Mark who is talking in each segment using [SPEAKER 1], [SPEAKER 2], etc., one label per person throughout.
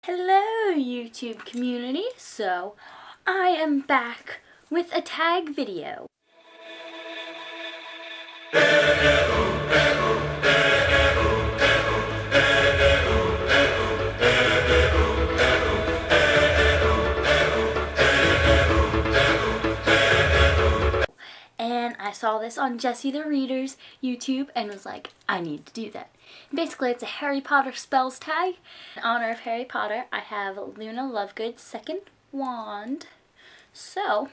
[SPEAKER 1] Hello YouTube community, so I am back with a tag video. And I saw this on Jessie the Reader's YouTube and was like, I need to do that. Basically, it's a Harry Potter spells tag. In honor of Harry Potter, I have Luna Lovegood's second wand. So,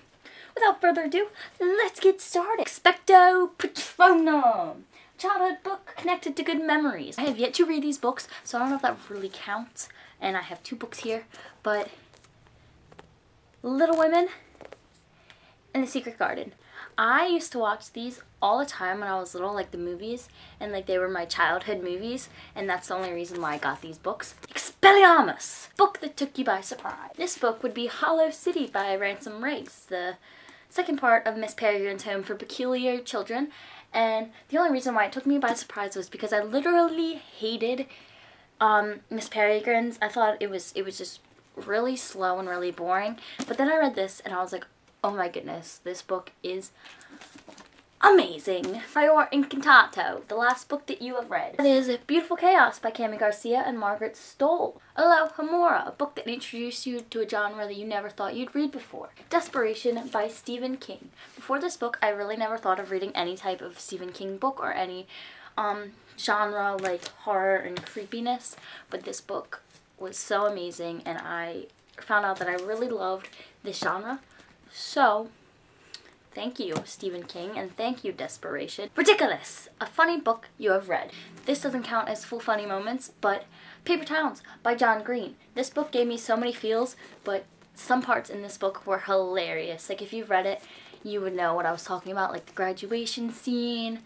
[SPEAKER 1] without further ado, let's get started. Expecto Patronum, childhood book connected to good memories. I have yet to read these books, so I don't know if that really counts. And I have two books here, but Little Women and The Secret Garden. I used to watch these all the time when I was little, like the movies, and like they were my childhood movies, and that's the only reason why I got these books. Expelliarmus, book that took you by surprise. This book would be Hollow City by Ransom Riggs, the second part of Miss Peregrine's Home for Peculiar Children, and the only reason why it took me by surprise was because I literally hated Miss Peregrine's. I thought it was just really slow and really boring, but then I read this and I was like, oh my goodness, this book is amazing. For Incantato, the last book that you have read. It is Beautiful Chaos by Cami Garcia and Margaret Stoll. Alohamora, a book that introduced you to a genre that you never thought you'd read before. Desperation by Stephen King. Before this book, I really never thought of reading any type of Stephen King book or any genre like horror and creepiness, but this book was so amazing and I found out that I really loved this genre. So, thank you, Stephen King, and thank you, Desperation. Riddikulus, a funny book you have read. This doesn't count as full funny moments, but Paper Towns by John Green. This book gave me so many feels, but some parts in this book were hilarious. Like, if you've read it, you would know what I was talking about, like the graduation scene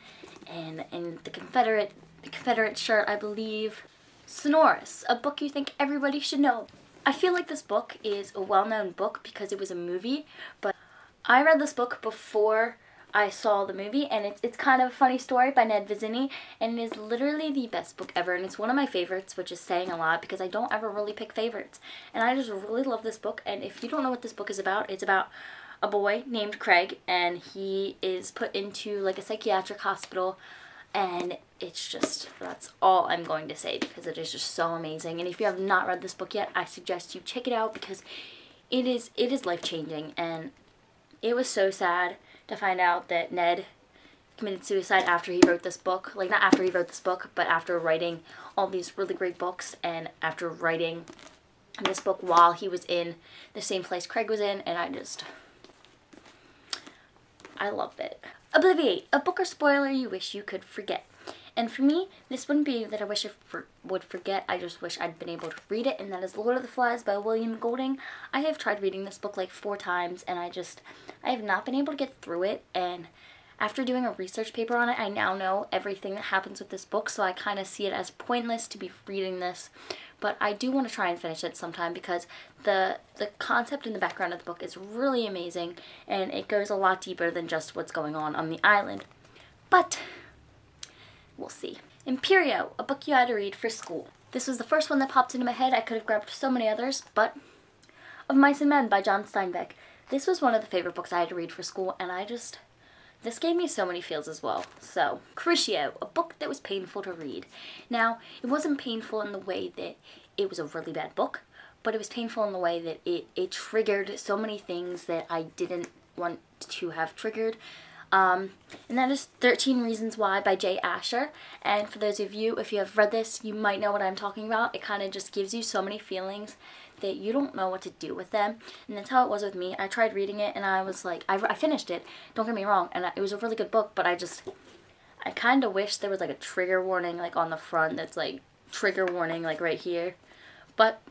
[SPEAKER 1] and the Confederate shirt, I believe. Sonorus, a book you think everybody should know. I feel like this book is a well-known book because it was a movie, but I read this book before I saw the movie, and it's kind of a funny story by Ned Vizzini, and it is literally the best book ever, and it's one of my favorites, which is saying a lot because I don't ever really pick favorites, and I just really love this book. And if you don't know what this book is about, it's about a boy named Craig, and he is put into like a psychiatric hospital, and it's just, that's all I'm going to say because it is just so amazing. And if you have not read this book yet, I suggest you check it out because it is life-changing. And it was so sad to find out that Ned committed suicide after he wrote this book. Like, not after he wrote this book, but after writing all these really great books and after writing this book while he was in the same place Craig was in. And I loved it. Obliviate, a book or spoiler you wish you could forget. And for me, this wouldn't be that I wish I would forget, I just wish I'd been able to read it, and that is Lord of the Flies by William Golding. I have tried reading this book like 4 times, and I have not been able to get through it, and after doing a research paper on it, I now know everything that happens with this book, so I kind of see it as pointless to be reading this. But I do want to try and finish it sometime because the concept in the background of the book is really amazing, and it goes a lot deeper than just what's going on the island. But we'll see. Imperio, a book you had to read for school. This was the first one that popped into my head. I could have grabbed so many others, but Of Mice and Men by John Steinbeck. This was one of the favorite books I had to read for school, and this gave me so many feels as well. So, Crucio, a book that was painful to read. Now, it wasn't painful in the way that it was a really bad book, but it was painful in the way that it triggered so many things that I didn't want to have triggered. And that is 13 Reasons Why by Jay Asher. And for those of you, if you have read this, you might know what I'm talking about. It kind of just gives you so many feelings that you don't know what to do with them. And that's how it was with me. I tried reading it and I was like, I finished it, don't get me wrong, and it was a really good book, but I kind of wish there was like a trigger warning like on the front that's like trigger warning like right here. But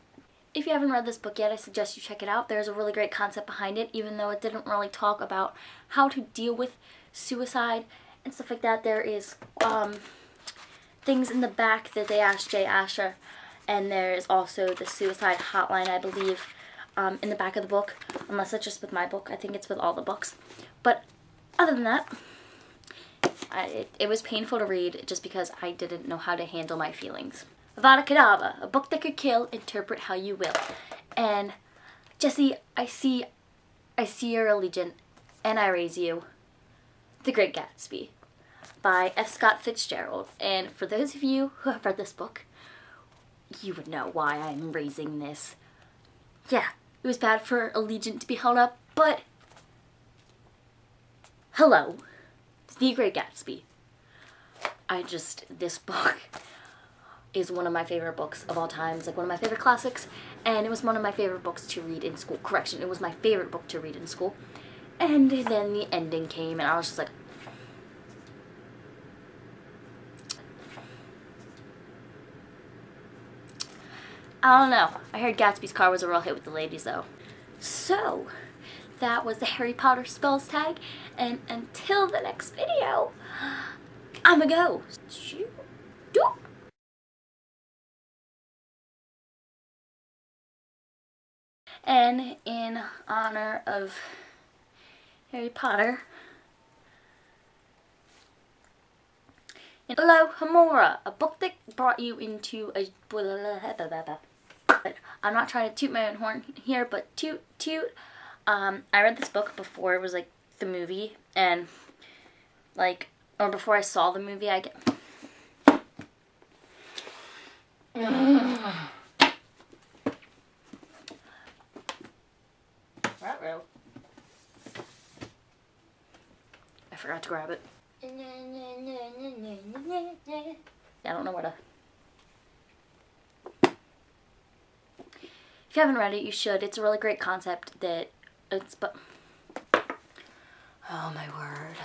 [SPEAKER 1] if you haven't read this book yet, I suggest you check it out. There's a really great concept behind it, even though it didn't really talk about how to deal with suicide and stuff like that. There is things in the back that they asked Jay Asher, and there's also the suicide hotline, I believe, in the back of the book, unless it's just with my book. I think it's with all the books. But other than that, it was painful to read just because I didn't know how to handle my feelings. Avada Kedavra, a book that could kill, interpret how you will. And Jesse, I see your allegiance, and I raise you. The Great Gatsby by F. Scott Fitzgerald. And for those of you who have read this book, you would know why I'm raising this. Yeah, it was bad for Allegiant to be held up, but hello, The Great Gatsby. This book is one of my favorite books of all time. It's like one of my favorite classics, and it was one of my favorite books to read in school. Correction, it was my favorite book to read in school. And then the ending came, and I was just like, I don't know. I heard Gatsby's car was a real hit with the ladies, though. So, that was the Harry Potter spells tag, and until the next video, I'ma go. And in honor of Harry Potter, Alohamora, a book that brought you into a... I'm not trying to toot my own horn here, but toot. I read this book before it was like the movie, and like, or before I saw the movie, I get... I forgot to grab it. I don't know where to... If you haven't read it, you should. It's a really great concept that it's... Oh my word.